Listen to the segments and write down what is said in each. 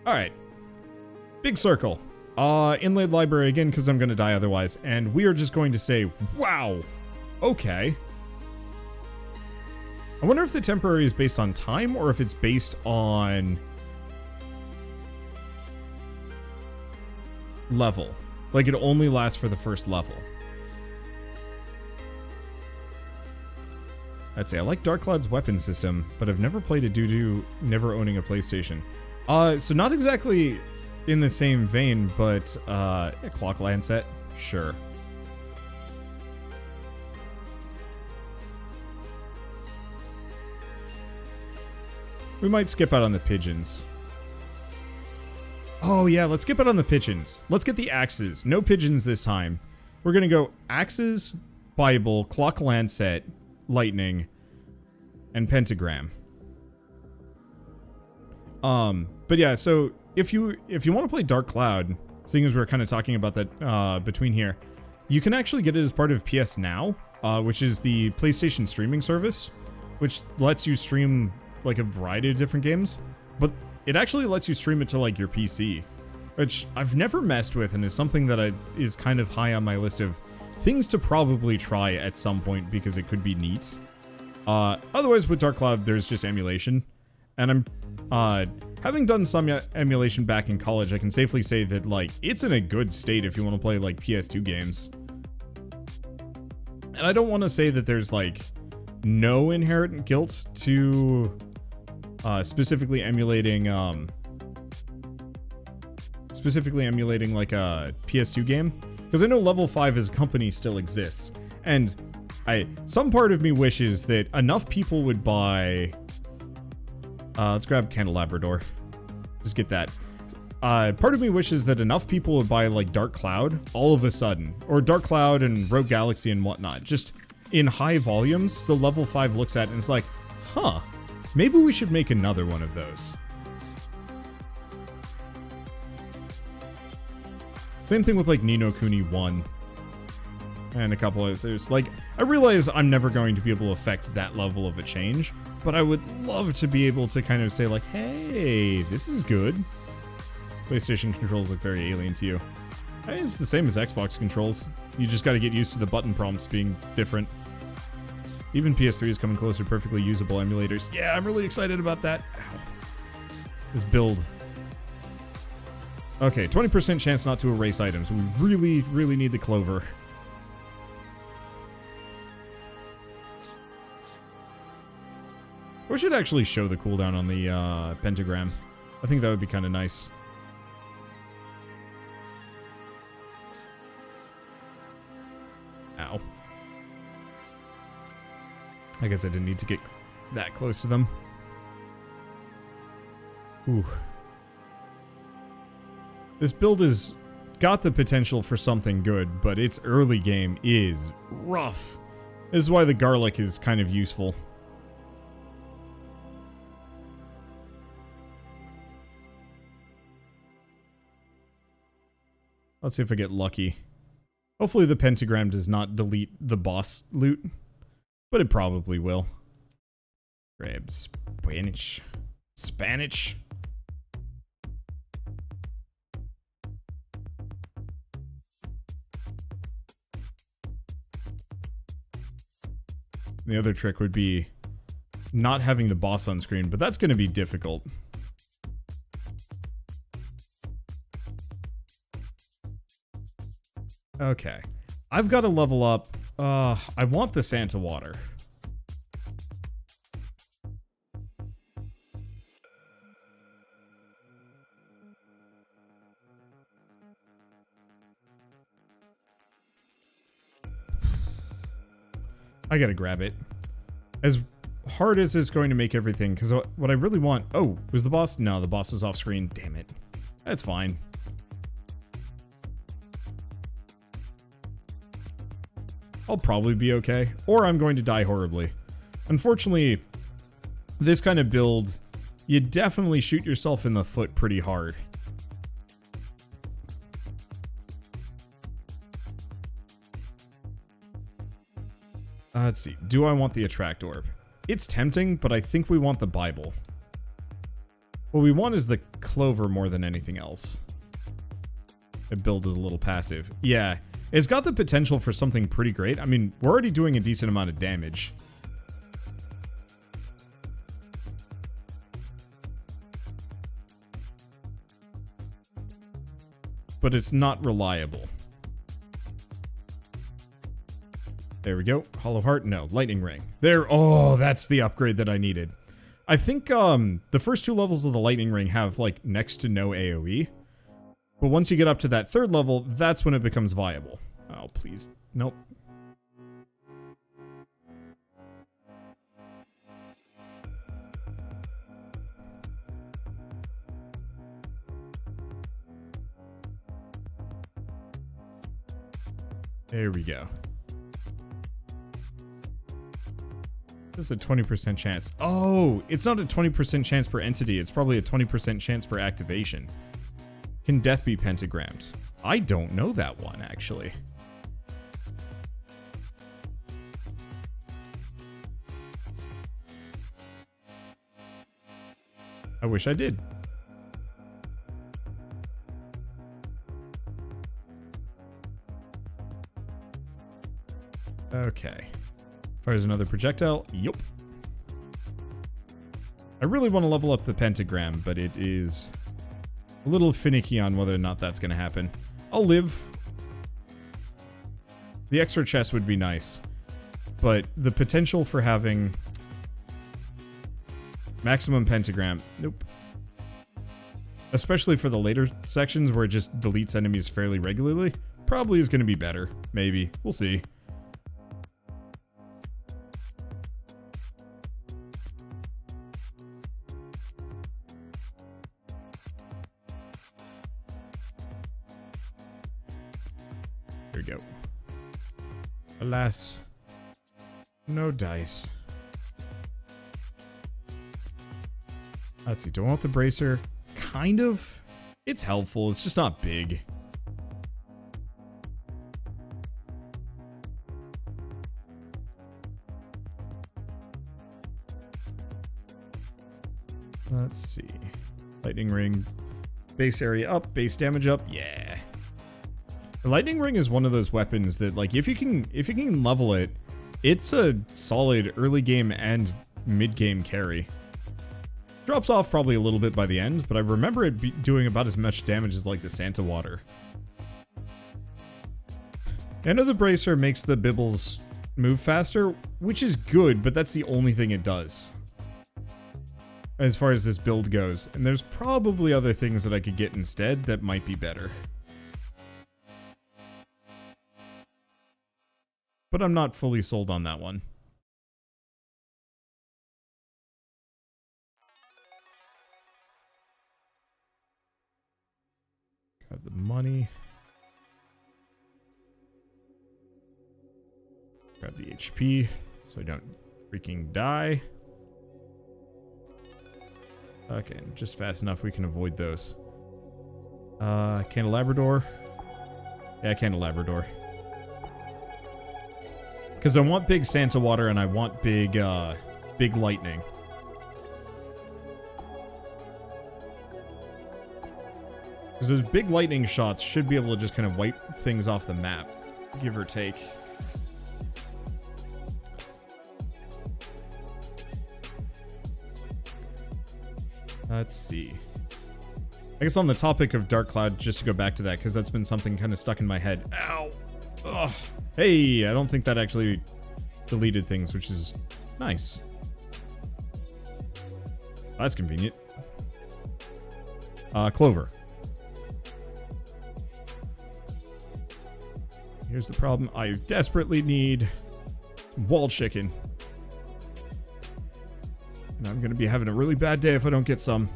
Alright. Big circle. Inlaid library again, because I'm going to die otherwise. And we are just going to say, wow. Okay. I wonder if the temporary is based on time, or if it's based on level. Like, it only lasts for the first level. I'd say I like Dark Cloud's weapon system, but I've never played it due to never owning a PlayStation. So not exactly in the same vein, but a clock lancet, sure. We might skip out on the pigeons. Oh yeah, let's skip out on the pigeons. Let's get the axes. No pigeons this time. We're gonna go axes, Bible, clock lancet, lightning, and pentagram. But yeah, so if you want to play Dark Cloud, seeing as we're kind of talking about that between here, you can actually get it as part of PS Now, which is the PlayStation streaming service, which lets you stream like a variety of different games, but it actually lets you stream it to like your PC, which I've never messed with and is something that is kind of high on my list of things to probably try at some point because it could be neat. Otherwise, with Dark Cloud, there's just emulation, and I'm having done some emulation back in college. I can safely say that like it's in a good state if you want to play like PS2 games. And I don't want to say that there's like no inherent guilt to specifically emulating like a PS2 game, because I know Level 5 as a company still exists, and some part of me wishes that enough people would buy. Let's grab Candelabrador. Just get that. Part of me wishes that enough people would buy like Dark Cloud all of a sudden, or Dark Cloud and Rogue Galaxy and whatnot, just in high volumes. So Level 5 looks at it and it's like, huh, maybe we should make another one of those. Same thing with like Ni no Kuni 1 and a couple of others. Like, I realize I'm never going to be able to affect that level of a change, but I would love to be able to kind of say like, hey, this is good. PlayStation controls look very alien to you. I mean, it's the same as Xbox controls. You just got to get used to the button prompts being different. Even PS3 is coming closer to perfectly usable emulators. Yeah, I'm really excited about that. Ow. This build. Okay, 20% chance not to erase items. We really, really need the clover. We should actually show the cooldown on the pentagram. I think that would be kind of nice. Ow. I guess I didn't need to get that close to them. Ooh. This build has got the potential for something good, but its early game is rough. This is why the garlic is kind of useful. Let's see if I get lucky. Hopefully the pentagram does not delete the boss loot, but it probably will. Grab Spanish. Spanish. The other trick would be not having the boss on screen, but that's going to be difficult. Okay. I've got to level up. I want the Santa water. I gotta grab it. As hard as it's going to make everything, because what I really want... Oh, was the boss? No, the boss was off screen. Damn it. That's fine. I'll probably be okay, or I'm going to die horribly. Unfortunately, this kind of build, you definitely shoot yourself in the foot pretty hard. Let's see. Do I want the attract orb? It's tempting, but I think we want the Bible. What we want is the clover more than anything else. It builds as a little passive. Yeah, it's got the potential for something pretty great. I mean, we're already doing a decent amount of damage. But it's not reliable. There we go. Hollow Heart, no. Lightning Ring. There, oh, that's the upgrade that I needed. I think the first 2 levels of the Lightning Ring have, like, next to no AoE. But once you get up to that 3rd level, that's when it becomes viable. Oh, please. Nope. There we go. This is a 20% chance. Oh, it's not a 20% chance per entity. It's probably a 20% chance per activation. Can death be pentagrammed? I don't know that one, actually. I wish I did. Okay. Fires another projectile. Yup. I really want to level up the pentagram, but it is a little finicky on whether or not that's going to happen. I'll live. The extra chest would be nice, but the potential for having maximum pentagram, nope. Especially for the later sections where it just deletes enemies fairly regularly, probably is going to be better. Maybe. We'll see. There we go. Alas, no dice. Let's see, do I want the bracer? Kind of. It's helpful, it's just not big. Let's see. Lightning ring. Base area up, base damage up. Yeah. The lightning ring is one of those weapons that, like, if you can level it, it's a solid early game and mid game carry. Drops off probably a little bit by the end, but I remember it doing about as much damage as, like, the Santa water. I know the bracer makes the bibbles move faster, which is good, but that's the only thing it does as far as this build goes. And there's probably other things that I could get instead that might be better. But I'm not fully sold on that one. Got the money. Grab the HP so I don't freaking die. Okay, just fast enough we can avoid those. Candelabrador. Yeah, Candelabrador. Because I want big Santa water and I want big, big lightning. Because those big lightning shots should be able to just kind of wipe things off the map, give or take. Let's see. I guess on the topic of Dark Cloud, just to go back to that, because that's been something kind of stuck in my head. Ow! Ugh. Hey, I don't think that actually deleted things, which is nice. That's convenient. Clover. Here's the problem. I desperately need wall chicken. And I'm going to be having a really bad day if I don't get some.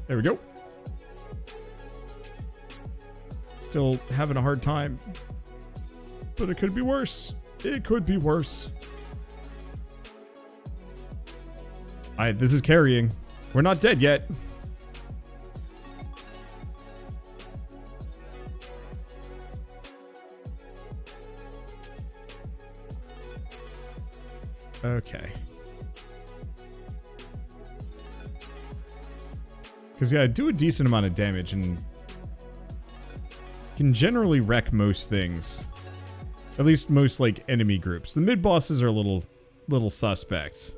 There we go. Still having a hard time. But it could be worse. It could be worse. This is carrying. We're not dead yet. Okay. Because, yeah, I do a decent amount of damage and can generally wreck most things. At least most, like, enemy groups. The mid-bosses are a little suspect.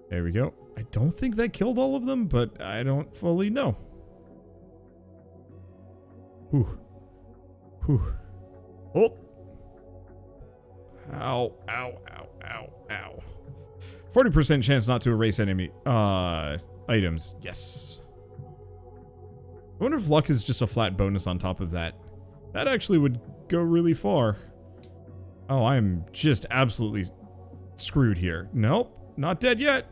There we go. I don't think that killed all of them, but I don't fully know. Whew. Whew. Oh! Ow, ow, ow, ow, ow. 40% chance not to erase enemy, items. Yes. I wonder if luck is just a flat bonus on top of that. That actually would go really far. Oh, I'm just absolutely screwed here. Nope, not dead yet.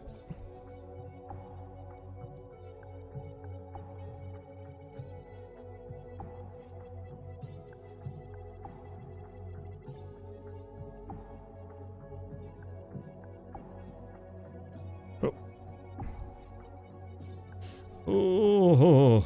Oh.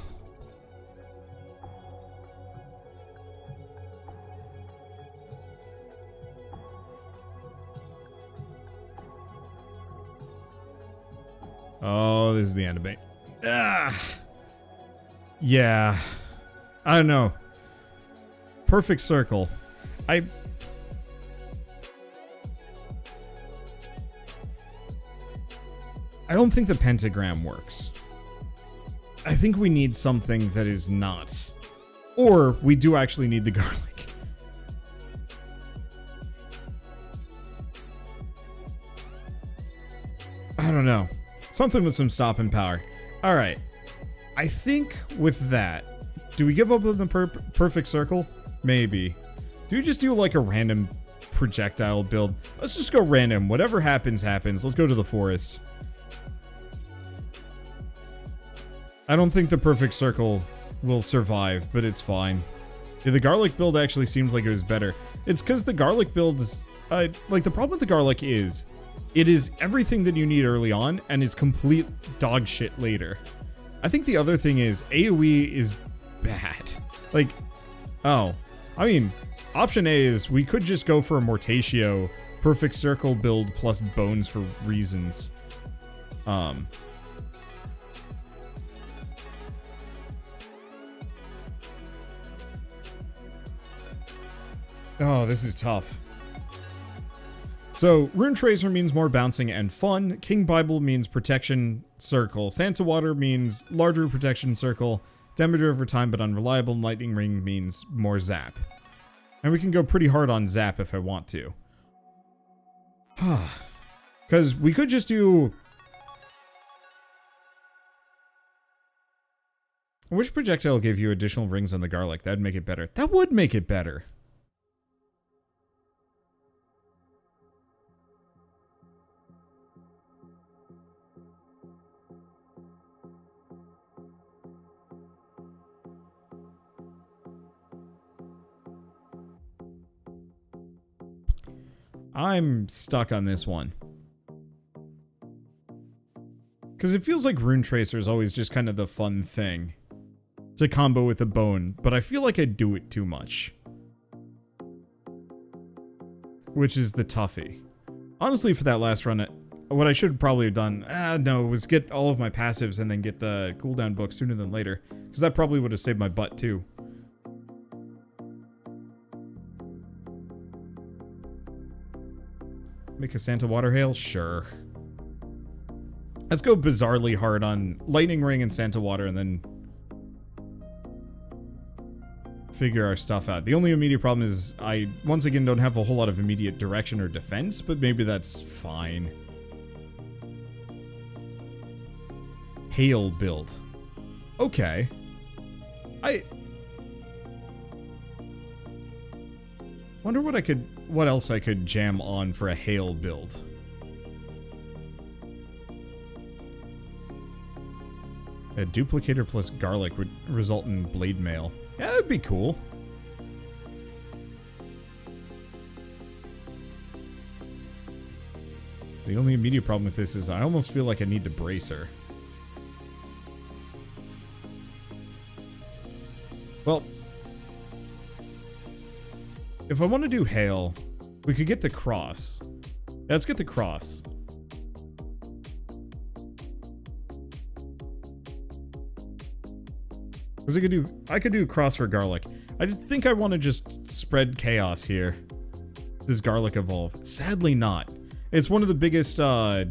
Oh, this is the end of me. Ah. Yeah. I don't know. Perfect circle. I don't think the pentagram works. I think we need something that is not. Or we do actually need the garlic. I don't know. Something with some stopping power. Alright. I think with that, do we give up on the perfect circle? Maybe. Do we just do like a random projectile build? Let's just go random. Whatever happens, happens. Let's go to the forest. I don't think the perfect circle will survive, but it's fine. Yeah, the garlic build actually seems like it was better. It's because the garlic build is... like, the problem with the garlic is... it is everything that you need early on, and it's complete dog shit later. I think the other thing is, AoE is bad. Like, oh. I mean, option A is we could just go for a Mortatio perfect circle build plus bones for reasons. Oh, this is tough. So, Rune Tracer means more bouncing and fun. King Bible means protection circle. Santa Water means larger protection circle. Damage over time but unreliable. Lightning Ring means more zap. And we can go pretty hard on zap if I want to. Because we could just do... Which projectile gave you additional rings on the garlic? That'd make it better. That would make it better. I'm stuck on this one. Because it feels like Rune Tracer is always just kind of the fun thing to combo with a bone, but I feel like I do it too much. Which is the toughie. Honestly, for that last run, what I should probably have done, was get all of my passives and then get the cooldown book sooner than later. Because that probably would have saved my butt too. Make a Santa Water Hail? Sure. Let's go bizarrely hard on Lightning Ring and Santa Water and then figure our stuff out. The only immediate problem is I, once again, don't have a whole lot of immediate direction or defense, but maybe that's fine. Hail build. Okay. I wonder what else I could jam on for a hail build. A duplicator plus garlic would result in blade mail. Yeah, that'd be cool. The only immediate problem with this is I almost feel like I need the bracer. Well, if I want to do hail, we could get the cross. Let's get the cross. Because I could do cross for garlic. I think I want to just spread chaos here. Does garlic evolve? Sadly not. It's one of the biggest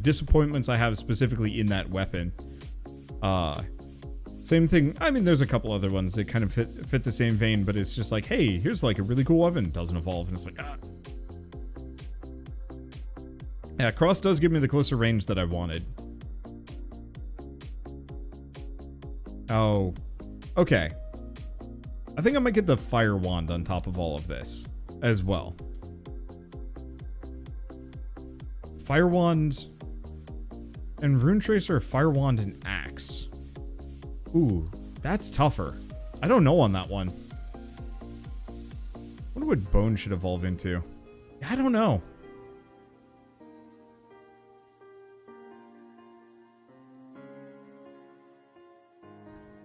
disappointments I have specifically in that weapon. Same thing. I mean, there's a couple other ones that kind of fit the same vein, but it's just like, hey, here's like a really cool weapon. Doesn't evolve, and it's like, ah. Yeah, cross does give me the closer range that I wanted. Oh, okay. I think I might get the fire wand on top of all of this as well. Fire wand and rune tracer, fire wand and axe. Ooh, that's tougher. I don't know on that one. I wonder what bone should evolve into. I don't know.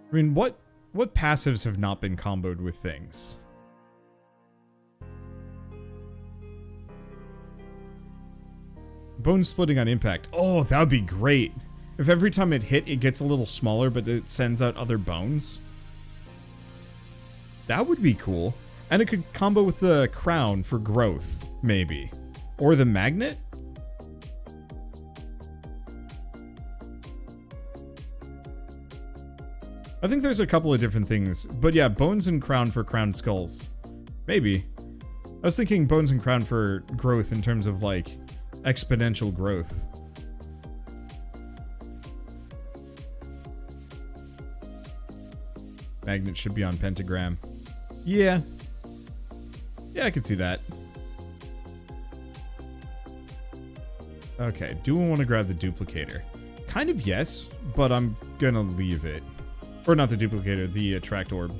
I mean, what passives have not been comboed with things? Bone splitting on impact. Oh, that would be great. If every time it hit, it gets a little smaller, but it sends out other bones. That would be cool. And it could combo with the crown for growth, maybe. Or the magnet? I think there's a couple of different things. But yeah, bones and crown for crown skulls. Maybe. I was thinking bones and crown for growth in terms of, like, exponential growth. Magnet should be on pentagram. Yeah. Yeah, I could see that. Okay, do we want to grab the duplicator? Kind of yes, but I'm gonna leave it. Or not the duplicator, the attract orb.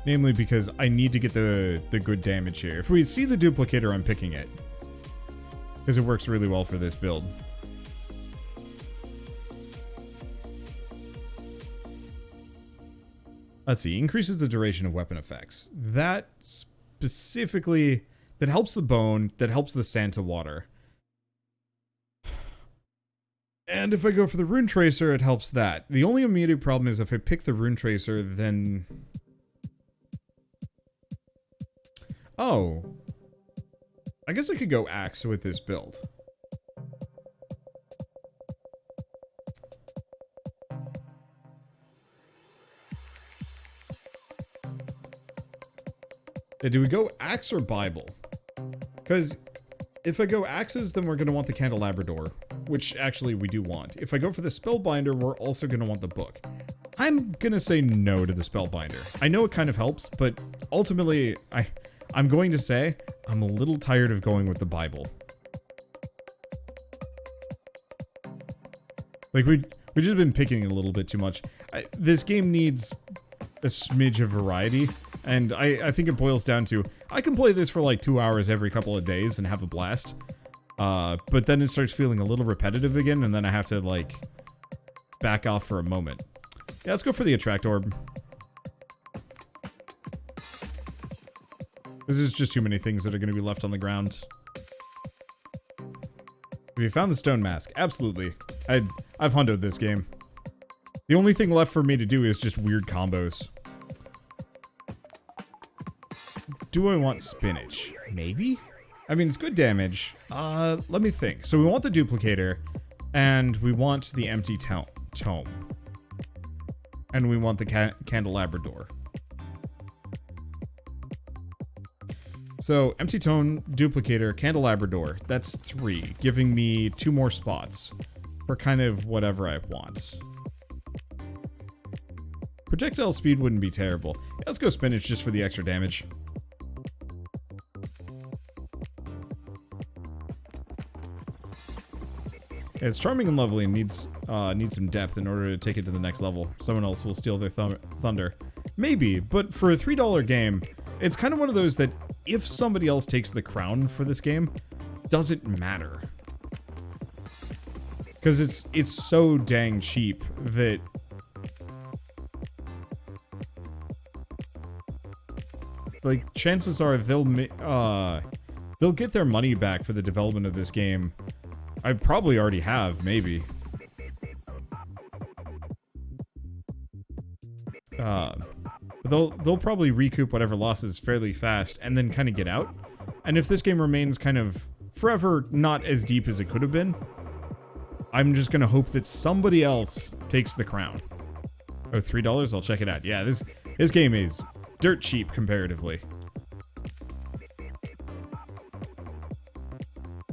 Namely because I need to get the good damage here. If we see the duplicator, I'm picking it. Because it works really well for this build. Let's see, increases the duration of weapon effects. That specifically, that helps the bone, that helps the Santa water. And if I go for the rune tracer, it helps that. The only immediate problem is if I pick the rune tracer, then... Oh. I guess I could go axe with this build. Do we go axe or Bible? Because if I go axes, then we're going to want the candelabrador, which actually we do want. If I go for the spellbinder, we're also going to want the book. I'm going to say no to the spellbinder. I know it kind of helps, but ultimately, I'm going to say I'm a little tired of going with the Bible. Like, we've just been picking a little bit too much. This game needs a smidge of variety. And I think it boils down to, I can play this for like 2 hours every couple of days and have a blast. But then it starts feeling a little repetitive again, and then I have to like back off for a moment. Yeah, let's go for the attract orb. This is just too many things that are going to be left on the ground. Have you found the stone mask? Absolutely. I've hunted this game. The only thing left for me to do is just weird combos. Do I want spinach? Maybe? I mean, it's good damage. Let me think. So we want the duplicator, and we want the empty tome. And we want the candelabrador. So, empty tome, duplicator, candelabrador. That's 3, giving me 2 more spots for kind of whatever I want. Projectile speed wouldn't be terrible. Yeah, let's go spinach just for the extra damage. It's charming and lovely and needs some depth in order to take it to the next level. Someone else will steal their thunder. Maybe, but for a $3 game, it's kind of one of those that if somebody else takes the crown for this game, doesn't matter. Because it's so dang cheap that... like chances are they'll get their money back for the development of this game. I probably already have, maybe. But they'll probably recoup whatever losses fairly fast and then kind of get out. And if this game remains kind of forever not as deep as it could have been, I'm just gonna hope that somebody else takes the crown. Oh, $3? I'll check it out. Yeah, this game is dirt cheap comparatively.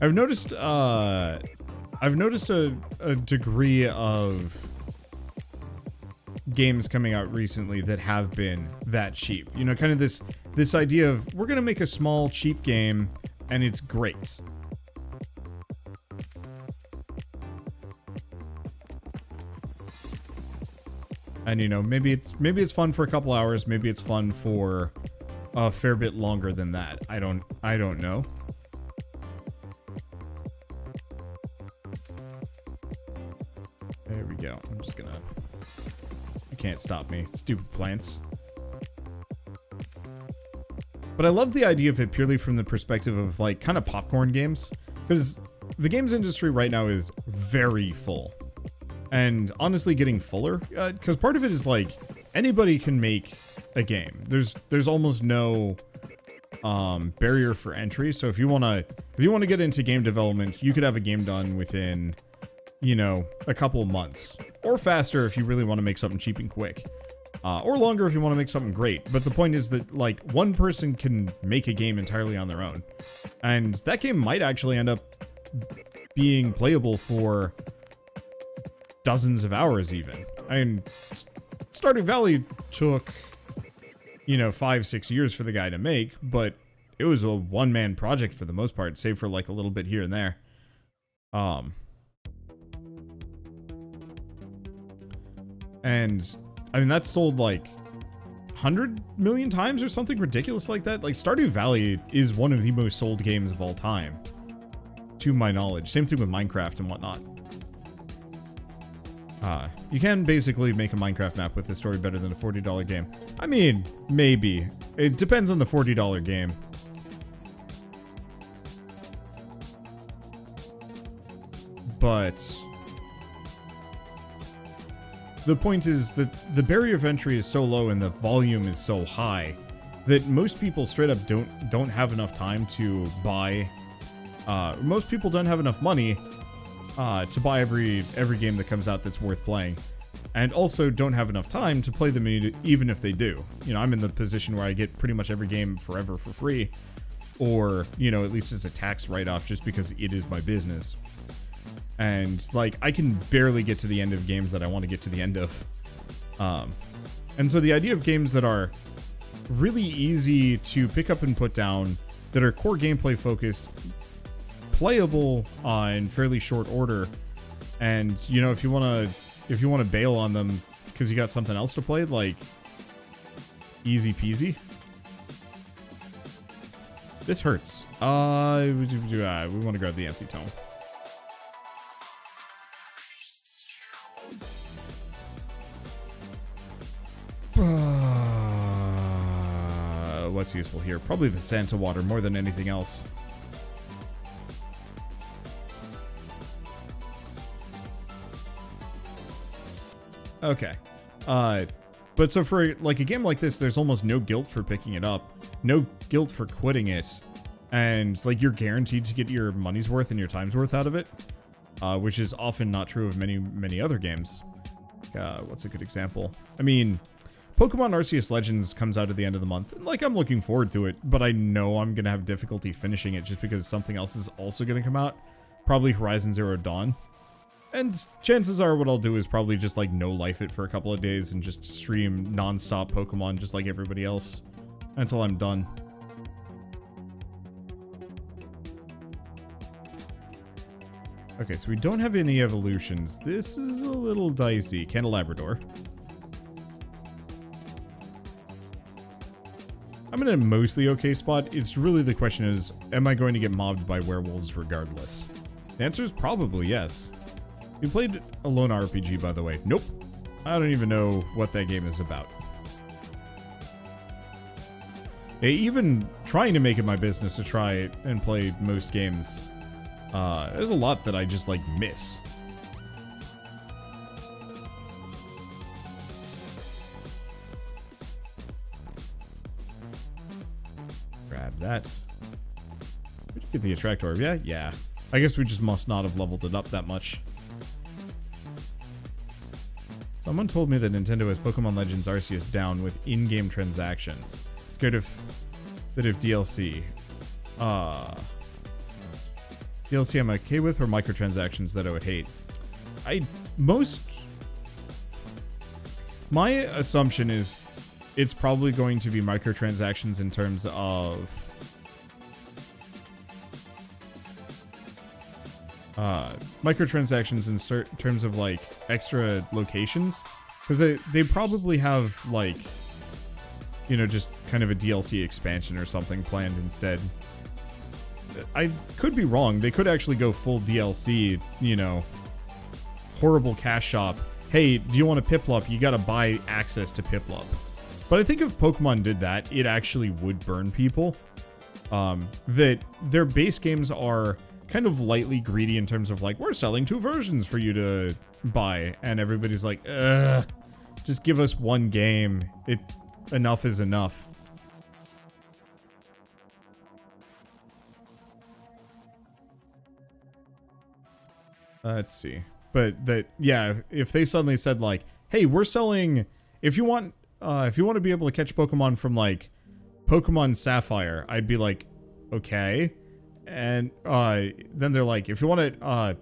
I've noticed a degree of games coming out recently that have been that cheap. You know, kind of this idea of we're gonna make a small cheap game and it's great. And you know, maybe it's fun for a couple hours, maybe it's fun for a fair bit longer than that. I don't know. There we go. I'm just gonna... You can't stop me, stupid plants. But I love the idea of it purely from the perspective of like kind of popcorn games, because the games industry right now is very full. And honestly getting fuller, because part of it is like anybody can make a game. There's almost no barrier for entry. So if you wanna get into game development, you could have a game done within, you know, a couple of months, or faster if you really want to make something cheap and quick, or longer if you want to make something great. But the point is that like one person can make a game entirely on their own, and that game might actually end up being playable for dozens of hours even. I mean, Stardew Valley took, you know, 5-6 years for the guy to make, but it was a one-man project for the most part, save for like a little bit here and there. And I mean, that's sold like 100 million times or something ridiculous like that. Like Stardew Valley is one of the most sold games of all time, to my knowledge. Same thing with Minecraft and whatnot. You can basically make a Minecraft map with a story better than a $40 game. I mean, maybe. It depends on the $40 game. But the point is that the barrier of entry is so low and the volume is so high that most people straight up don't have enough time to buy. Most people don't have enough money to buy every game that comes out that's worth playing, and also don't have enough time to play them even if they do. You know, I'm in the position where I get pretty much every game forever for free, or, you know, at least as a tax write-off just because it is my business. And like, I can barely get to the end of games that I want to get to the end of. And so the idea of games that are really easy to pick up and put down, that are core gameplay focused, playable in fairly short order, and you know, if you want to bail on them because you got something else to play, like, easy peasy. This hurts. We want to grab the empty tome. What's useful here? Probably the Santa water more than anything else. Okay. But so for like a game like this, there's almost no guilt for picking it up, no guilt for quitting it, and like you're guaranteed to get your money's worth and your time's worth out of it, which is often not true of many other games. What's a good example? I mean, Pokemon Arceus Legends comes out at the end of the month, and like I'm looking forward to it, but I know I'm gonna have difficulty finishing it just because something else is also gonna come out, probably Horizon Zero Dawn. And chances are what I'll do is probably just like no life it for a couple of days and just stream non-stop Pokemon just like everybody else until I'm done. Okay, so we don't have any evolutions. This is a little dicey. Candelabrador. I'm in a mostly okay spot. It's really the question is, am I going to get mobbed by werewolves regardless? The answer is probably yes. You played a lone RPG, by the way. Nope. I don't even know what that game is about. Even trying to make it my business to try and play most games, there's a lot that I just, like, miss. Grab that. Did you get the attract orb? Yeah? Yeah. I guess we just must not have leveled it up that much. Someone told me that Nintendo has Pokemon Legends Arceus down with in-game transactions. Scared of bit of DLC. DLC I'm okay with, or microtransactions that I would hate? My assumption is it's probably going to be microtransactions in terms of terms of like extra locations, because they probably have, like, you know, just kind of a DLC expansion or something planned instead. I could be wrong. They could actually go full DLC, you know, horrible cash shop. Hey, do you want a Piplup? You gotta buy access to Piplup. But I think if Pokemon did that, it actually would burn people. That their base games are kind of lightly greedy in terms of, like, we're selling 2 versions for you to buy, and everybody's like, ugh, just give us one game. Enough is enough. Let's see. But that, yeah, if they suddenly said, like, hey, we're selling, if you want to be able to catch Pokemon from, like, Pokemon Sapphire, I'd be like, okay. And then they're like, if you want to,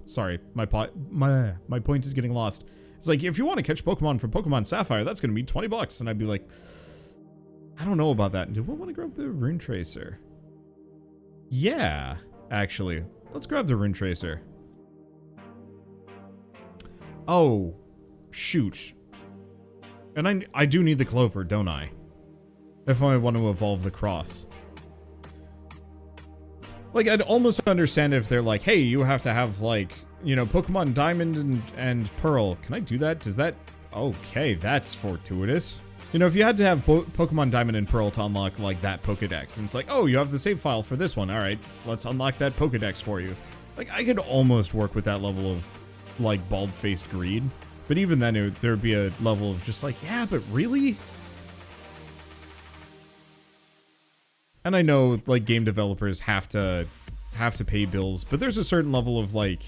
sorry, my point is getting lost. It's like, if you want to catch Pokemon from Pokemon Sapphire, that's going to be $20. And I'd be like, I don't know about that. Do we want to grab the Rune Tracer? Yeah, actually. Let's grab the Rune Tracer. Oh, shoot. And I do need the Clover, don't I? If I want to evolve the Cross. Like, I'd almost understand if they're like, hey, you have to have, like, you know, Pokemon Diamond and Pearl. Can I do that? Does that... Okay, that's fortuitous. You know, if you had to have Pokemon Diamond and Pearl to unlock, like, that Pokedex, and it's like, oh, you have the save file for this one. Alright, let's unlock that Pokedex for you. Like, I could almost work with that level of, like, bald-faced greed. But even then, there'd be a level of just like, yeah, but really? And I know, like, game developers have to pay bills, but there's a certain level of, like,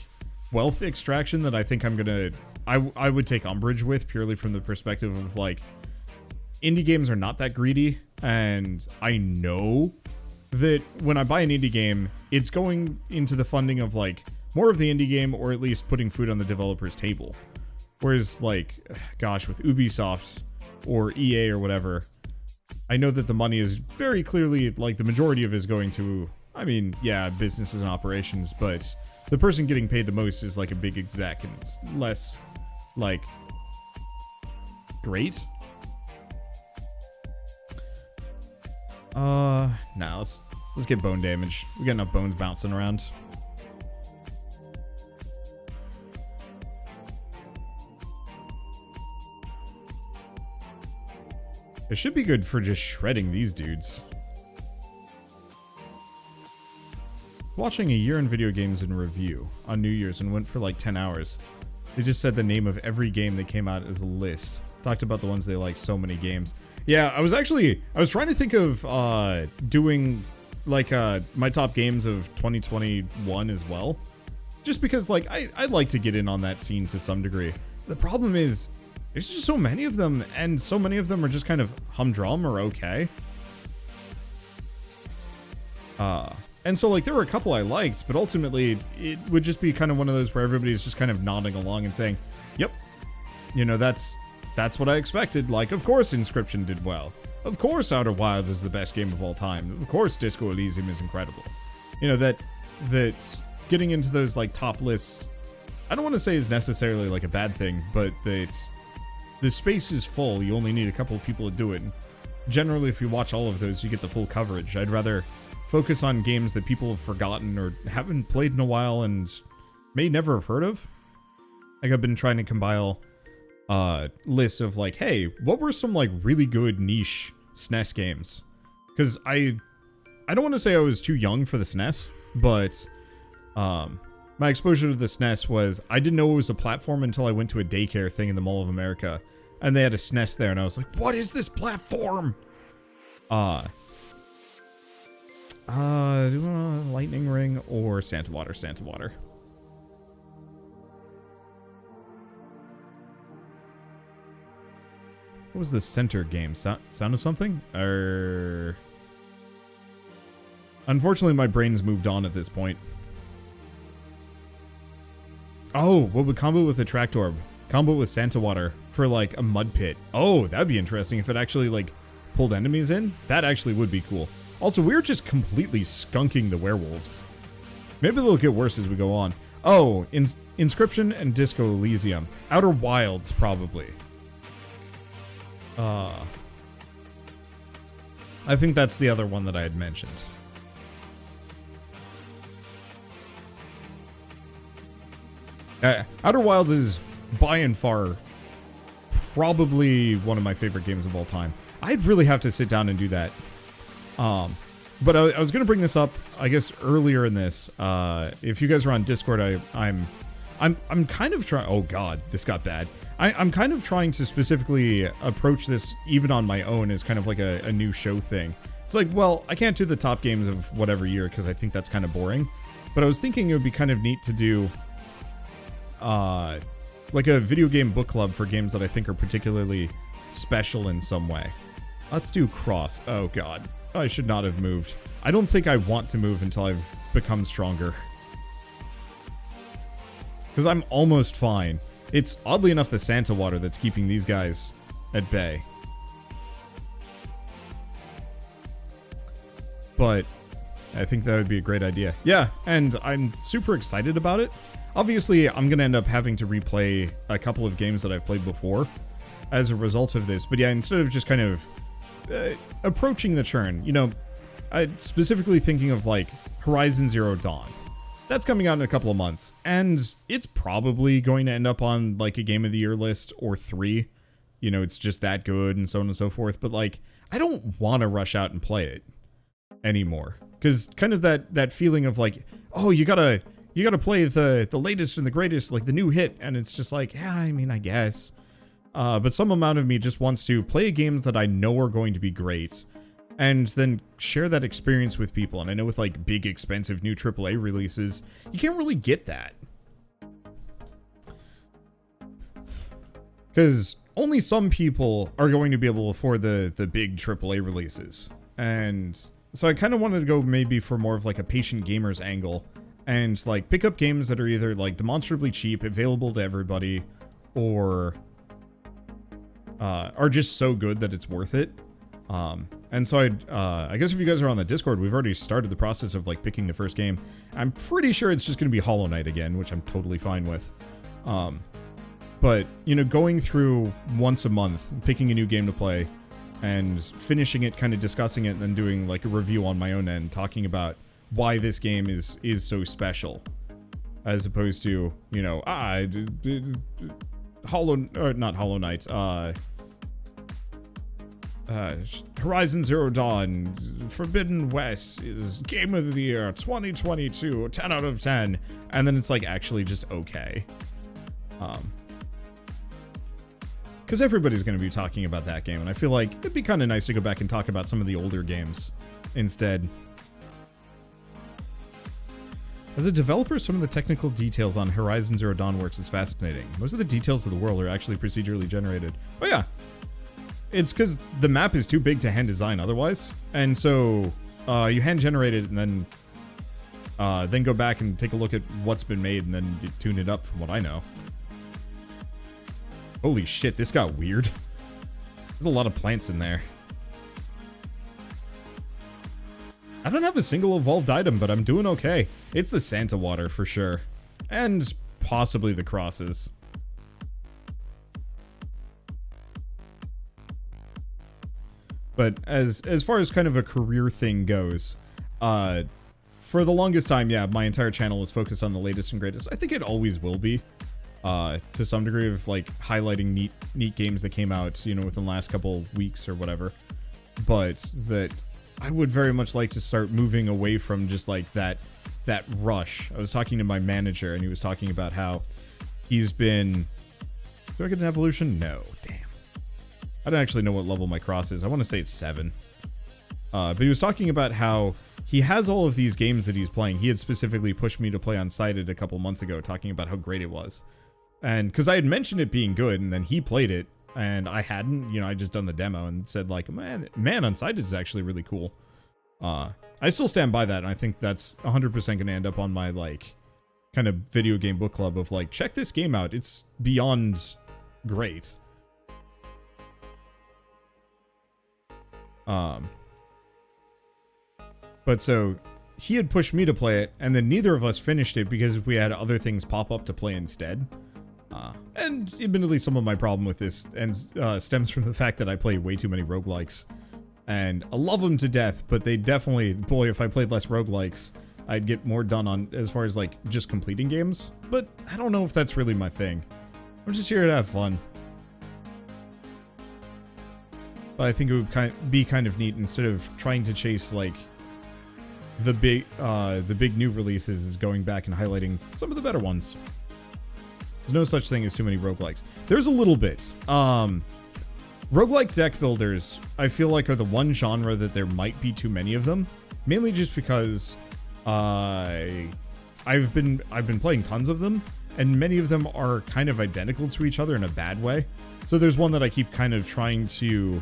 wealth extraction that I think I would take umbrage with, purely from the perspective of, like, indie games are not that greedy, and I know that when I buy an indie game, it's going into the funding of, like, more of the indie game, or at least putting food on the developer's table. Whereas, like, gosh, with Ubisoft or EA or whatever, I know that the money is very clearly, like, the majority of it is going to, I mean, yeah, businesses and operations, but the person getting paid the most is, like, a big exec, and it's less, like, great. Nah, let's get bone damage. We got enough bones bouncing around. It should be good for just shredding these dudes. Watching a year in video games in review on New Year's and went for like 10 hours. They just said the name of every game that came out as a list. Talked about the ones they like, so many games. Yeah, I was trying to think of doing like my top games of 2021 as well. Just because, like, I'd like to get in on that scene to some degree. The problem is, there's just so many of them, and so many of them are just kind of humdrum or okay. And so, like, there were a couple I liked, but ultimately, it would just be kind of one of those where everybody's just kind of nodding along and saying, yep, you know, that's what I expected. Like, of course Inscription did well. Of course Outer Wilds is the best game of all time. Of course Disco Elysium is incredible. You know, that getting into those, like, top lists, I don't want to say is necessarily, like, a bad thing, but that the space is full. You only need a couple of people to do it. Generally, if you watch all of those, you get the full coverage. I'd rather focus on games that people have forgotten or haven't played in a while and may never have heard of. Like, I've been trying to compile lists of, like, hey, what were some, like, really good niche SNES games? Because I don't want to say I was too young for the SNES, but my exposure to the SNES was, I didn't know it was a platform until I went to a daycare thing in the Mall of America, and they had a SNES there, and I was like, what is this platform? Lightning Ring or Santa Water? Santa Water. What was the center game? Sound of Something? Unfortunately, my brain's moved on at this point. Oh, what would combo with a Tractorb? Combo with Santa Water for, like, a mud pit. Oh, that'd be interesting if it actually, like, pulled enemies in. That actually would be cool. Also, we're just completely skunking the werewolves. Maybe they'll get worse as we go on. Oh, Inscription and Disco Elysium. Outer Wilds, probably. I think that's the other one that I had mentioned. Outer Wilds is, by and far, probably one of my favorite games of all time. I'd really have to sit down and do that. But I was going to bring this up, I guess, earlier in this. If you guys are on Discord, I'm kind of trying... Oh, God, this got bad. I'm kind of trying to specifically approach this, even on my own, as kind of like a new show thing. It's like, well, I can't do the top games of whatever year, because I think that's kind of boring. But I was thinking it would be kind of neat to do... like a video game book club for games that I think are particularly special in some way. Let's do Cross. Oh, God. I should not have moved. I don't think I want to move until I've become stronger. Because I'm almost fine. It's oddly enough the Santa Water that's keeping these guys at bay. But I think that would be a great idea. Yeah, and I'm super excited about it. Obviously, I'm going to end up having to replay a couple of games that I've played before as a result of this. But yeah, instead of just kind of approaching the churn, you know, specifically thinking of like Horizon Zero Dawn. That's coming out in a couple of months, and it's probably going to end up on like a Game of the Year list or 3. You know, it's just that good and so on and so forth. But like, I don't want to rush out and play it anymore, because kind of that feeling of like, oh, you gotta play the latest and the greatest, like the new hit, and it's just like, yeah, I mean, I guess. But some amount of me just wants to play games that I know are going to be great, and then share that experience with people. And I know with like big, expensive new AAA releases, you can't really get that. Because only some people are going to be able to afford the big AAA releases. And so I kind of wanted to go maybe for more of like a patient gamer's angle, and like pick up games that are either like demonstrably cheap, available to everybody, or are just so good that it's worth it. And so I guess if you guys are on the Discord, we've already started the process of like picking the first game. I'm pretty sure it's just going to be Hollow Knight again, which I'm totally fine with. But, you know, going through once a month, picking a new game to play, and finishing it, kind of discussing it, and then doing like a review on my own end, talking about why this game is so special, as opposed to, you know, not Hollow Knight, Horizon Zero Dawn, Forbidden West is Game of the Year 2022, 10 out of 10, and then it's like actually just okay. Because everybody's going to be talking about that game, and I feel like it'd be kind of nice to go back and talk about some of the older games instead. As a developer, some of the technical details on Horizon Zero Dawn works is fascinating. Most of the details of the world are actually procedurally generated. Oh yeah, it's because the map is too big to hand design otherwise, and so you hand generate it and then go back and take a look at what's been made and then you tune it up from what I know. Holy shit, this got weird. There's a lot of plants in there. I don't have a single evolved item, but I'm doing okay. It's the Santa Water for sure. And possibly the crosses. But as far as kind of a career thing goes, for the longest time, yeah, my entire channel was focused on the latest and greatest. I think it always will be. To some degree of like highlighting neat games that came out, you know, within the last couple weeks or whatever. But that I would very much like to start moving away from just like that rush. I was talking to my manager and he was talking about how he's been... Do I get an evolution? No. Damn. I don't actually know what level my cross is. I want to say it's 7. But he was talking about how he has all of these games that he's playing. He had specifically pushed me to play Unsighted a couple months ago, talking about how great it was. And because I had mentioned it being good, and then he played it, and I hadn't, you know, I just done the demo and said like, man, Unsighted is actually really cool. I still stand by that, and I think that's 100% going to end up on my, like, kind of video game book club of, like, check this game out. It's beyond great. But so, he had pushed me to play it, and then neither of us finished it because we had other things pop up to play instead. And admittedly, some of my problem with this stems from the fact that I play way too many roguelikes. And I love them to death, but they definitely, boy, if I played less roguelikes, I'd get more done on as far as like just completing games. But I don't know if that's really my thing. I'm just here to have fun. But I think it would be kind of neat instead of trying to chase like the big new releases, is going back and highlighting some of the better ones. There's no such thing as too many roguelikes. There's a little bit. Roguelike deck builders, I feel like, are the one genre that there might be too many of them. Mainly just because I've been playing tons of them, and many of them are kind of identical to each other in a bad way. So there's one that I keep kind of trying to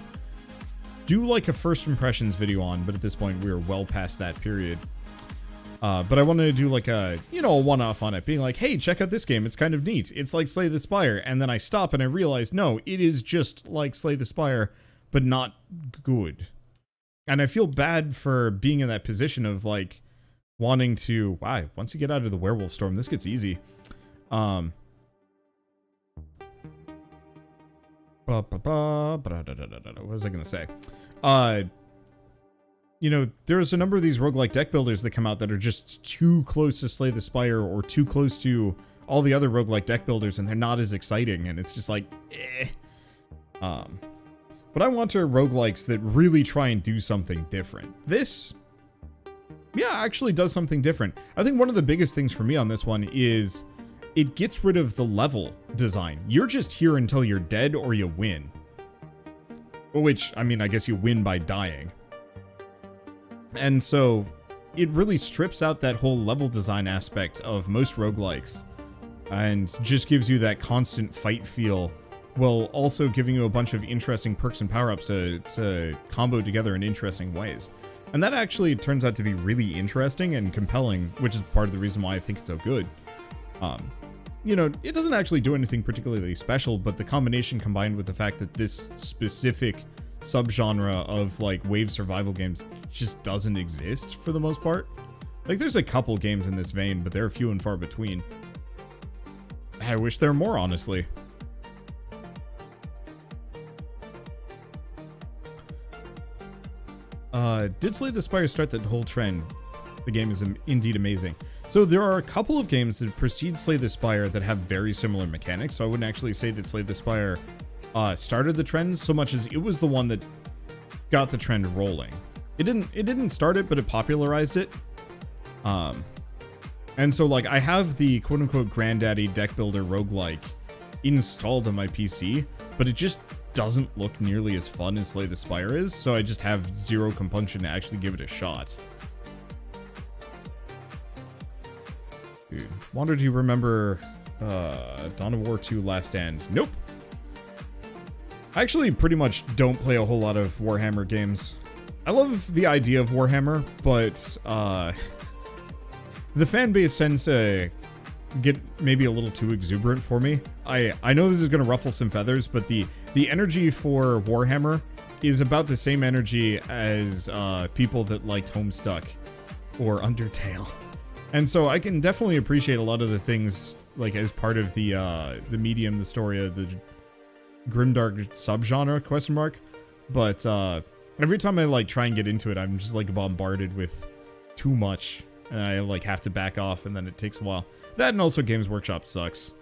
do like a first impressions video on, but at this point we're well past that period. But I wanted to do like a, you know, a one-off on it, being like, hey, check out this game, it's kind of neat. It's like Slay the Spire. And then I stop and I realize, no, it is just like Slay the Spire, but not good. And I feel bad for being in that position of like wanting to, wow, once you get out of the werewolf storm, this gets easy. What was I going to say? You know, there's a number of these roguelike deck builders that come out that are just too close to Slay the Spire or too close to all the other roguelike deck builders, and they're not as exciting, and it's just like, eh. But I want to roguelikes that really try and do something different. This, yeah, actually does something different. I think one of the biggest things for me on this one is it gets rid of the level design. You're just here until you're dead or you win. Which, I mean, I guess you win by dying. And so it really strips out that whole level design aspect of most roguelikes and just gives you that constant fight feel, while also giving you a bunch of interesting perks and power-ups to combo together in interesting ways. And that actually turns out to be really interesting and compelling, which is part of the reason why I think it's so good. You know, it doesn't actually do anything particularly special, but the combination combined with the fact that this specific subgenre of like wave survival games just doesn't exist for the most part. Like, there's a couple games in this vein, but they're few and far between. I wish there were more, honestly. Did Slay the Spire start that whole trend? The game is indeed amazing. So there are a couple of games that precede Slay the Spire that have very similar mechanics, so I wouldn't actually say that Slay the Spire started the trend so much as it was the one that got the trend rolling. It didn't start it, but it popularized it. And so like I have the quote-unquote granddaddy deck builder roguelike installed on my PC, but it just doesn't look nearly as fun as Slay the Spire is, so I just have zero compunction to actually give it a shot. Dude, Wander, do you remember Dawn of War 2 Last Stand? Nope. I actually pretty much don't play a whole lot of Warhammer games. I love the idea of Warhammer, but the fan base tends to get maybe a little too exuberant for me. I know this is going to ruffle some feathers, but the energy for Warhammer is about the same energy as people that liked Homestuck or Undertale. And so I can definitely appreciate a lot of the things like as part of the medium, the story of the grimdark subgenre, question mark. But every time I like try and get into it, I'm just like bombarded with too much, and I like have to back off, and then it takes a while. That, and also Games Workshop sucks.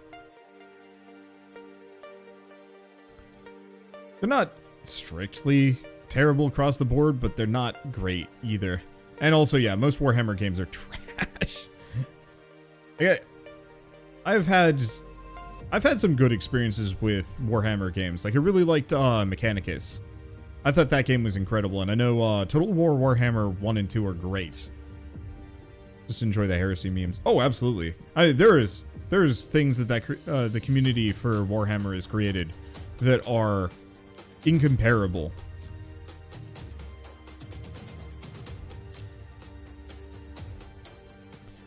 They're not strictly terrible across the board, but they're not great either. And also, yeah, most Warhammer games are trash. I've had some good experiences with Warhammer games. Like, I really liked Mechanicus. I thought that game was incredible, and I know Total War Warhammer 1 and 2 are great. Just enjoy the heresy memes. Oh, absolutely. There's things that the community for Warhammer has created that are incomparable.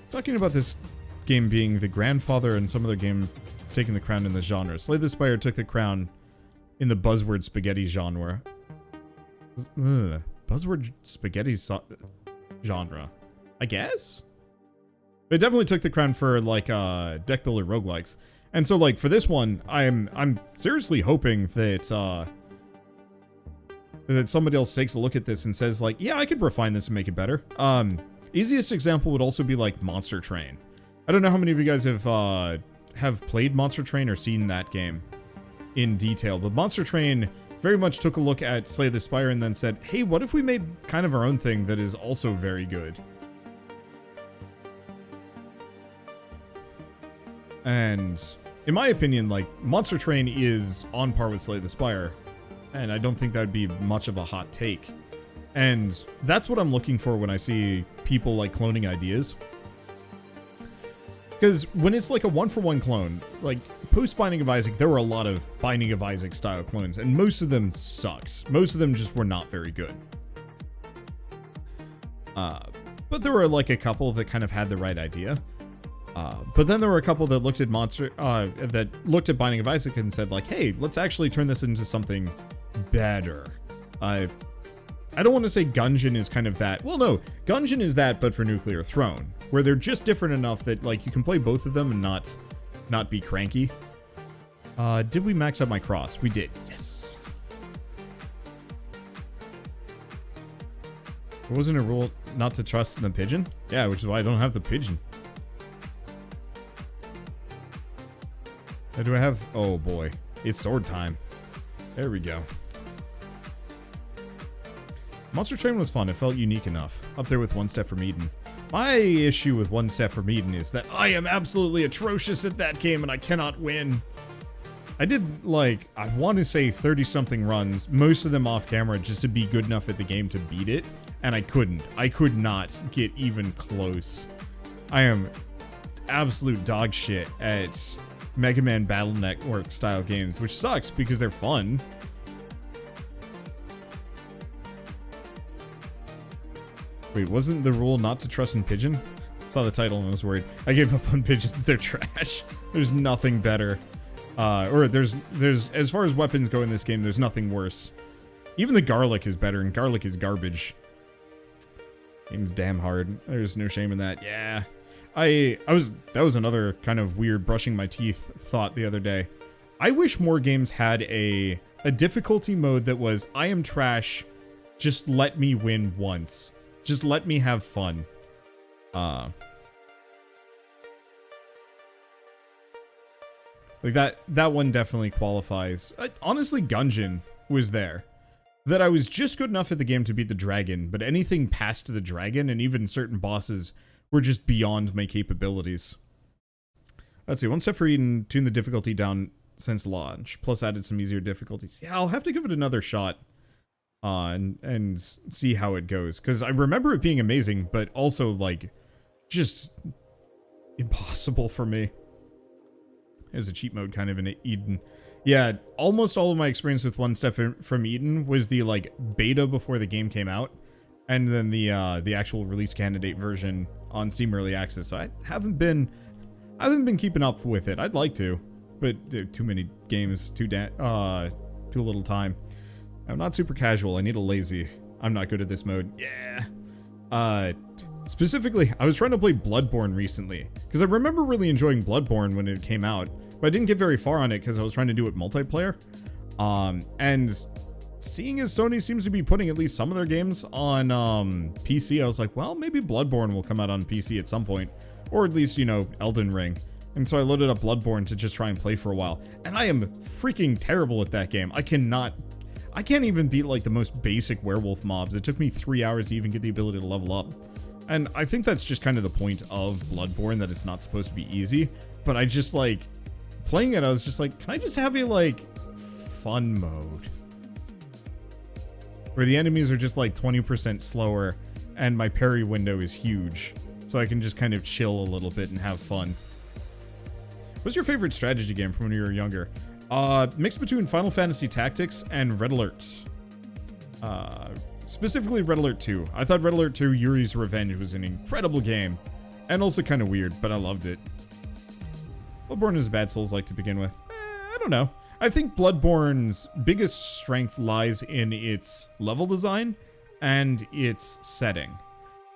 Talking about this game being the grandfather and some other game taking the crown in the genre. Slay the Spire took the crown in the buzzword spaghetti genre. Buzzword spaghetti genre, I guess? It definitely took the crown for, like, deck builder roguelikes. And so, like, for this one, I'm seriously hoping that, that somebody else takes a look at this and says, like, yeah, I could refine this and make it better. Easiest example would also be, like, Monster Train. I don't know how many of you guys have played Monster Train or seen that game in detail, but Monster Train very much took a look at Slay the Spire and then said, hey, what if we made kind of our own thing that is also very good? And in my opinion, like, Monster Train is on par with Slay the Spire, and I don't think that would be much of a hot take. And that's what I'm looking for when I see people, like, cloning ideas. Because when it's like a one-for-one clone, like, post-Binding of Isaac, there were a lot of Binding of Isaac style clones, and most of them sucked. Most of them just were not very good. But there were, like, a couple that kind of had the right idea. But then there were a couple that looked at Binding of Isaac and said, like, hey, let's actually turn this into something better. I don't want to say Gungeon is kind of that. Well, no, Gungeon is that, but for Nuclear Throne, where they're just different enough that, like, you can play both of them and not be cranky. Did we max out my cross? We did. Yes. Wasn't a rule not to trust in the pigeon? Yeah, which is why I don't have the pigeon. Do I have... Oh, boy. It's sword time. There we go. Monster Train was fun. It felt unique enough. Up there with One Step from Eden. My issue with One Step from Eden is that I am absolutely atrocious at that game and I cannot win. I did, like, I want to say 30-something runs, most of them off camera, just to be good enough at the game to beat it, and I couldn't. I could not get even close. I am absolute dog shit at Mega Man Battle Network style games, which sucks because they're fun. Wait, wasn't the rule not to trust in pigeon? Saw the title and I was worried. I gave up on pigeons. They're trash. There's nothing better. Or there's as far as weapons go in this game, there's nothing worse. Even the garlic is better, and garlic is garbage. Game's damn hard. There's no shame in that. Yeah. That was another kind of weird brushing my teeth thought the other day. I wish more games had a difficulty mode that was, I am trash, just let me win once. Just let me have fun. Like that one definitely qualifies. Honestly, Gungeon was there. That I was just good enough at the game to beat the dragon, but anything past the dragon and even certain bosses were just beyond my capabilities. Let's see, One Step for Eden tuned the difficulty down since launch, plus added some easier difficulties. Yeah, I'll have to give it another shot and see how it goes, because I remember it being amazing, but also, like, just impossible for me. There's a cheat mode kind of in Eden. Yeah, almost all of my experience with One Step from Eden was the, like, beta before the game came out, and then the actual release candidate version on Steam Early Access. So I haven't been keeping up with it. I'd like to, but too many games, too little time. I'm not super casual. I need a lazy. I'm not good at this mode. Yeah. Specifically, I was trying to play Bloodborne recently, because I remember really enjoying Bloodborne when it came out, but I didn't get very far on it because I was trying to do it multiplayer. And seeing as Sony seems to be putting at least some of their games on PC, I was like, well, maybe Bloodborne will come out on PC at some point, or at least, you know, Elden Ring. And so I loaded up Bloodborne to just try and play for a while, and I am freaking terrible at that game. I can't even beat like the most basic werewolf mobs. It took me 3 hours to even get the ability to level up. And I think that's just kind of the point of Bloodborne, that it's not supposed to be easy. But I just like, playing it, I was just like, can I just have a like fun mode? Where the enemies are just like 20% slower and my parry window is huge. So I can just kind of chill a little bit and have fun. What's your favorite strategy game from when you were younger? Mixed between Final Fantasy Tactics and Red Alert. Specifically Red Alert 2. I thought Red Alert 2 Yuri's Revenge was an incredible game. And also kind of weird, but I loved it. Bloodborne is a bad Souls-like to begin with. I don't know. I think Bloodborne's biggest strength lies in its level design and its setting.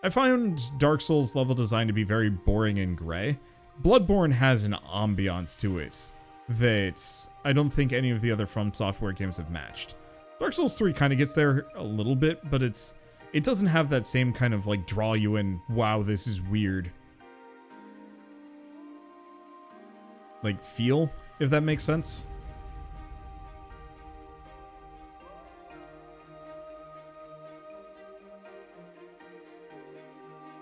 I found Dark Souls level design to be very boring and gray. Bloodborne has an ambiance to it that I don't think any of the other From Software games have matched. Dark Souls 3 kind of gets there a little bit, but it doesn't have that same kind of like draw you in, wow, this is weird, like feel, if that makes sense.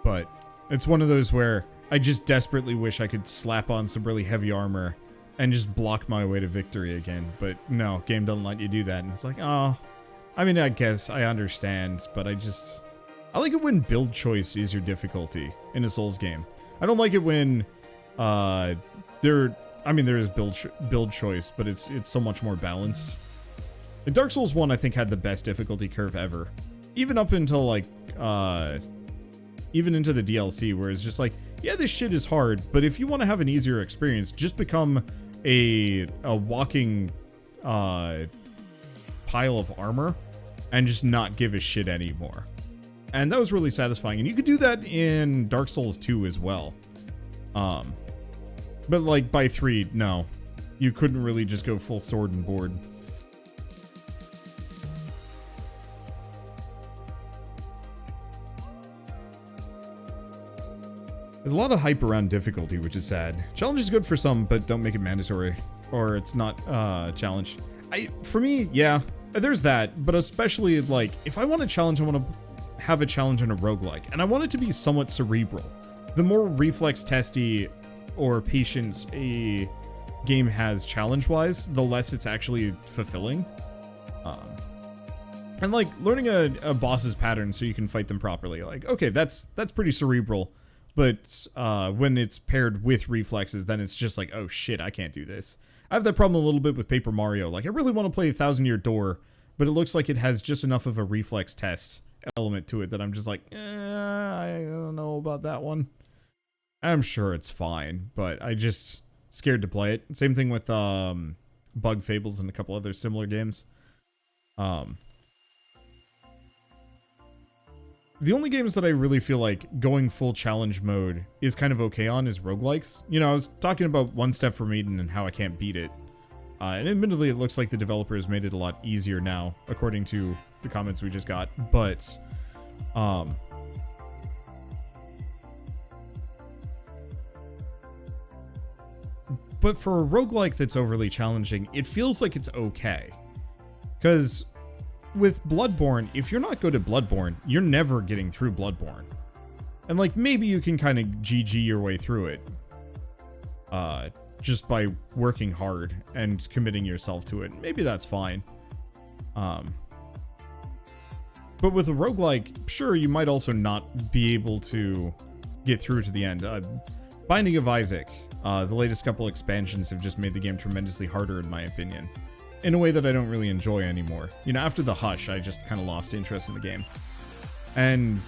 But it's one of those where I just desperately wish I could slap on some really heavy armor and just block my way to victory again. But no, game doesn't let you do that. And it's like, oh, I mean, I guess I understand, but I like it when build choice is your difficulty in a Souls game. I don't like it when there is build choice, but it's so much more balanced. The Dark Souls 1, I think, had the best difficulty curve ever. Even up until like even into the DLC, where it's just like, yeah, this shit is hard, but if you want to have an easier experience, just become a walking pile of armor and just not give a shit anymore. And that was really satisfying. And you could do that in Dark Souls 2 as well. But like by 3, no. You couldn't really just go full sword and board. There's a lot of hype around difficulty, which is sad. Challenge is good for some, but don't make it mandatory. Or it's not challenge. For me, yeah, there's that. But especially, like, if I want a challenge, I want to have a challenge in a roguelike. And I want it to be somewhat cerebral. The more reflex testy or patience a game has challenge-wise, the less it's actually fulfilling. And, like, learning a boss's pattern so you can fight them properly. Like, okay, that's pretty cerebral. But when it's paired with reflexes, then it's just like, oh shit, I can't do this. I have that problem a little bit with Paper Mario. Like, I really want to play 1000-Year Door, but it looks like it has just enough of a reflex test element to it that I'm just like, I don't know about that one. I'm sure it's fine, but I just scared to play it. Same thing with Bug Fables and a couple other similar games. The only games that I really feel like going full challenge mode is kind of okay on is roguelikes. You know, I was talking about One Step from Eden and how I can't beat it. And admittedly, it looks like the developers made it a lot easier now, according to the comments we just got. But, for a roguelike that's overly challenging, it feels like it's okay. Because with Bloodborne, if you're not good at Bloodborne, you're never getting through Bloodborne. And like, maybe you can kind of GG your way through it. Just by working hard and committing yourself to it. Maybe that's fine. But with a roguelike, sure, you might also not be able to get through to the end. Binding of Isaac, the latest couple expansions have just made the game tremendously harder, in my opinion. In a way that I don't really enjoy anymore. You know, after the Hush, I just kind of lost interest in the game. And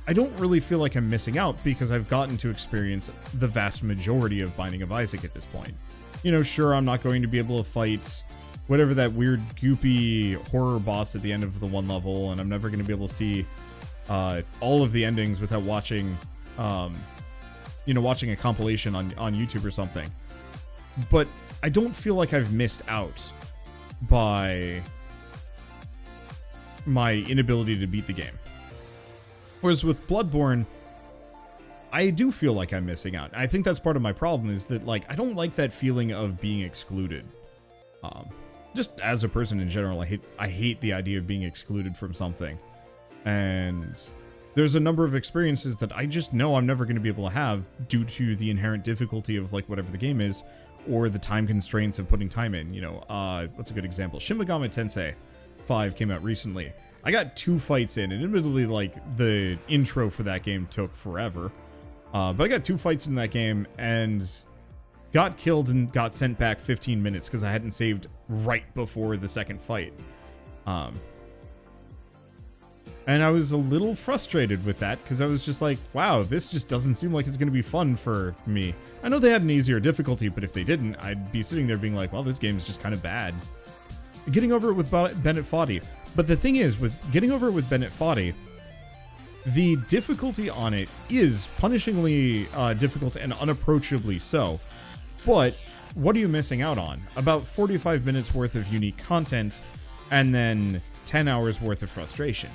I don't really feel like I'm missing out because I've gotten to experience the vast majority of Binding of Isaac at this point. You know, sure, I'm not going to be able to fight whatever that weird goopy horror boss at the end of the one level, and I'm never going to be able to see all of the endings without watching, watching a compilation on YouTube or something. But I don't feel like I've missed out by my inability to beat the game. Whereas with Bloodborne, I do feel like I'm missing out. I think that's part of my problem, is that, like, I don't like that feeling of being excluded. just as a person in general, I hate the idea of being excluded from something. And there's a number of experiences that I just know I'm never going to be able to have due to the inherent difficulty of like whatever the game is, or the time constraints of putting time in. You know, what's a good example? Shin Megami Tensei 5 came out recently. I got 2 fights in, and admittedly, like, the intro for that game took forever. But I got 2 fights in that game, and got killed and got sent back 15 minutes because I hadn't saved right before the second fight. And I was a little frustrated with that, because I was just like, wow, this just doesn't seem like it's going to be fun for me. I know they had an easier difficulty, but if they didn't, I'd be sitting there being like, well, this game's just kind of bad. Getting over it with Bennett Foddy. But the thing is, with getting over it with Bennett Foddy, the difficulty on it is punishingly difficult and unapproachably so. But what are you missing out on? About 45 minutes worth of unique content, and then 10 hours worth of frustration.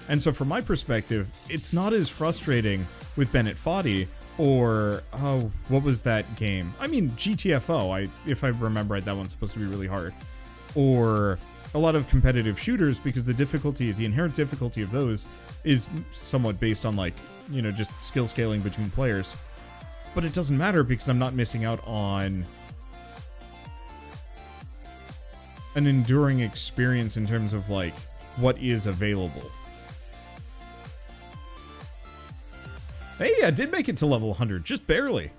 And so from my perspective, it's not as frustrating with Bennett Foddy, or, oh, what was that game? I mean, GTFO, if I remember right, that one's supposed to be really hard. Or a lot of competitive shooters, because the difficulty, the inherent difficulty of those is somewhat based on, like, you know, just skill scaling between players. But it doesn't matter because I'm not missing out on an enduring experience in terms of, like, what is available. Hey, I did make it to level 100, just barely.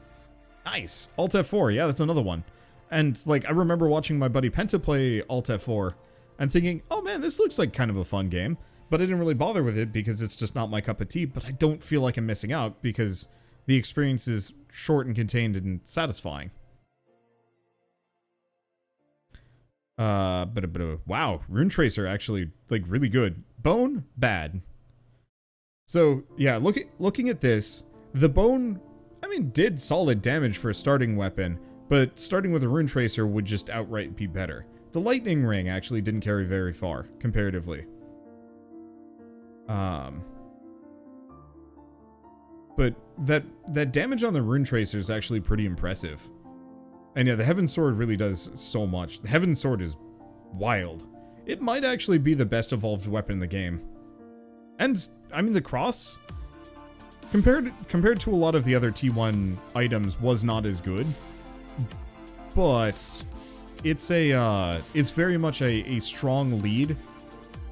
Nice. Alt F4, yeah, that's another one. And, like, I remember watching my buddy Penta play Alt F4 and thinking, oh man, this looks like kind of a fun game. But I didn't really bother with it because it's just not my cup of tea. But I don't feel like I'm missing out because the experience is short and contained and satisfying. Wow, Rune Tracer actually, like, really good. Bone, bad. So, yeah, looking at this, the Bone, I mean, did solid damage for a starting weapon, but starting with a Rune Tracer would just outright be better. The Lightning Ring actually didn't carry very far, comparatively. But that damage on the Rune Tracer is actually pretty impressive. And yeah, the Heaven Sword really does so much. The Heaven Sword is wild. It might actually be the best evolved weapon in the game. And, I mean, the Cross, compared to a lot of the other T1 items, was not as good. But it's very much a strong lead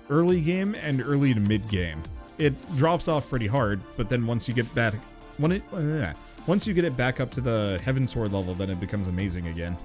early game and early to mid game. It drops off pretty hard, but then once you get back, once you get it back up to the Heaven Sword level, then it becomes amazing again.